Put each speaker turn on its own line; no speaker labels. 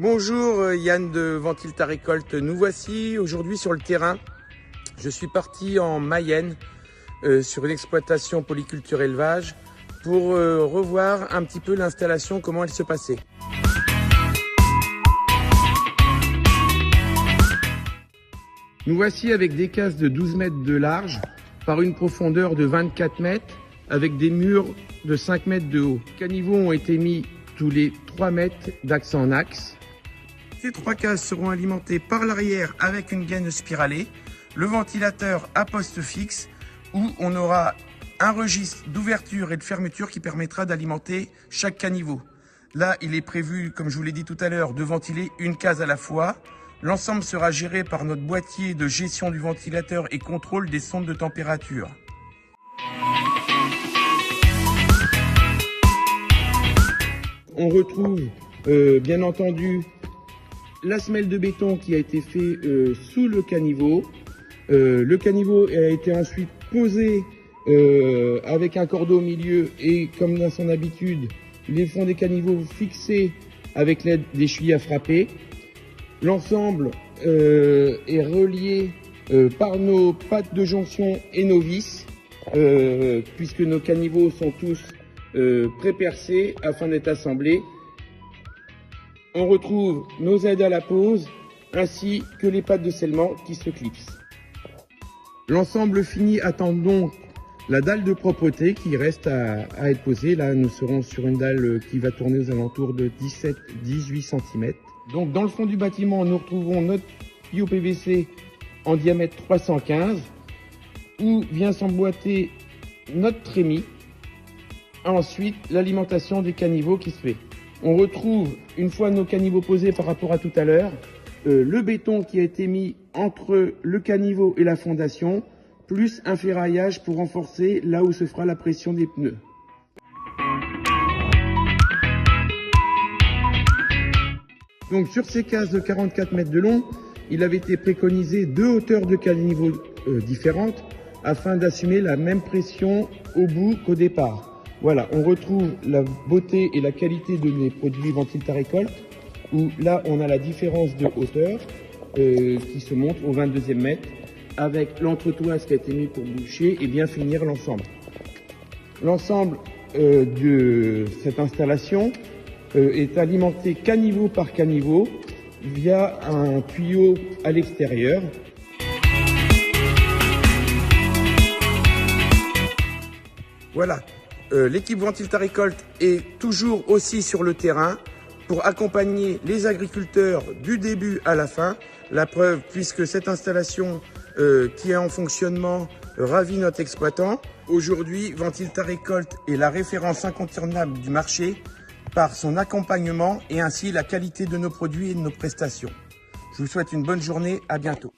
Bonjour Yann de Ventile ta récolte, nous voici aujourd'hui sur le terrain. Je suis parti en Mayenne sur une exploitation polyculture élevage pour revoir un petit peu l'installation, comment elle se passait. Nous voici avec des cases de 12 mètres de large par une profondeur de 24 mètres avec des murs de 5 mètres de haut. Les caniveaux ont été mis tous les 3 mètres d'axe en axe. Ces 3 cases seront alimentées par l'arrière avec une gaine spiralée, le ventilateur à poste fixe où on aura un registre d'ouverture et de fermeture qui permettra d'alimenter chaque caniveau. Là, il est prévu, comme je vous l'ai dit tout à l'heure, de ventiler une case à la fois. L'ensemble sera géré par notre boîtier de gestion du ventilateur et contrôle des sondes de température. On retrouve bien entendu la semelle de béton qui a été fait sous le caniveau. Le caniveau a été ensuite posé avec un cordeau au milieu et, comme dans son habitude, les fonds des caniveaux fixés avec l'aide d'échuyers à frapper. L'ensemble est relié par nos pattes de jonction et nos vis, puisque nos caniveaux sont tous pré-percés afin d'être assemblés. On retrouve nos aides à la pose ainsi que les pattes de scellement qui se clipsent. L'ensemble fini attend donc la dalle de propreté qui reste à être posée. Là, nous serons sur une dalle qui va tourner aux alentours de 17-18 cm. Donc, dans le fond du bâtiment, nous retrouvons notre tuyau PVC en diamètre 315 où vient s'emboîter notre trémie. Ensuite, l'alimentation des caniveaux qui se fait. On retrouve, une fois nos caniveaux posés par rapport à tout à l'heure, le béton qui a été mis entre le caniveau et la fondation, plus un ferraillage pour renforcer là où se fera la pression des pneus. Donc sur ces cases de 44 mètres de long, il avait été préconisé 2 hauteurs de caniveau différentes afin d'assumer la même pression au bout qu'au départ. Voilà, on retrouve la beauté et la qualité de mes produits Ventile ta récolte, où là on a la différence de hauteur qui se montre au 22e mètre, avec l'entretoise qui a été mis pour boucher et bien finir l'ensemble. L'ensemble de cette installation est alimenté caniveau par caniveau via un tuyau à l'extérieur. Voilà. L'équipe Ventile ta récolte est toujours aussi sur le terrain pour accompagner les agriculteurs du début à la fin. La preuve, puisque cette installation qui est en fonctionnement ravit notre exploitant. Aujourd'hui, Ventile ta récolte est la référence incontournable du marché par son accompagnement et ainsi la qualité de nos produits et de nos prestations. Je vous souhaite une bonne journée, à bientôt.